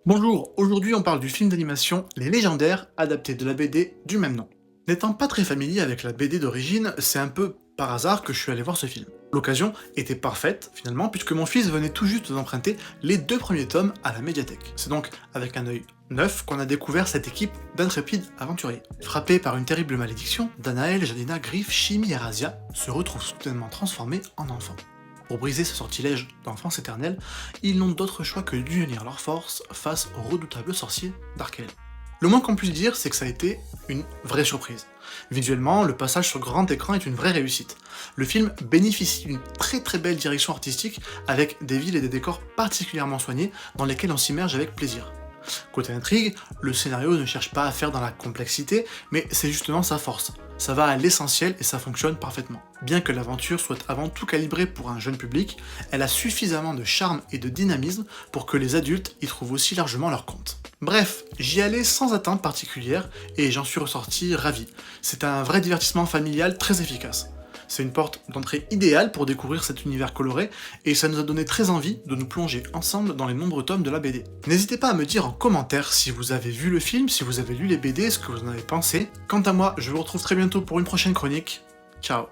Bonjour, aujourd'hui on parle du film d'animation Les Légendaires, adapté de la BD du même nom. N'étant pas très familier avec la BD d'origine, c'est un peu par hasard que je suis allé voir ce film. L'occasion était parfaite finalement puisque mon fils venait tout juste d'emprunter les deux premiers tomes à la médiathèque. C'est donc avec un œil neuf qu'on a découvert cette équipe d'intrépides aventuriers. Frappés par une terrible malédiction, Danaël, Jadina, Griff, Shimi et Razia se retrouvent soudainement transformés en enfants. Pour briser ce sortilège d'enfance éternelle, ils n'ont d'autre choix que d'unir leurs forces face au redoutable sorcier Darkel. Le moins qu'on puisse dire, c'est que ça a été une vraie surprise. Visuellement, le passage sur grand écran est une vraie réussite. Le film bénéficie d'une très belle direction artistique avec des villes et des décors particulièrement soignés dans lesquels on s'immerge avec plaisir. Côté intrigue, le scénario ne cherche pas à faire dans la complexité, mais c'est justement sa force. Ça va à l'essentiel et ça fonctionne parfaitement. Bien que l'aventure soit avant tout calibrée pour un jeune public, elle a suffisamment de charme et de dynamisme pour que les adultes y trouvent aussi largement leur compte. Bref, j'y allais sans attente particulière et j'en suis ressorti ravi. C'est un vrai divertissement familial très efficace. C'est une porte d'entrée idéale pour découvrir cet univers coloré, et ça nous a donné très envie de nous plonger ensemble dans les nombreux tomes de la BD. N'hésitez pas à me dire en commentaire si vous avez vu le film, si vous avez lu les BD, ce que vous en avez pensé. Quant à moi, je vous retrouve très bientôt pour une prochaine chronique. Ciao.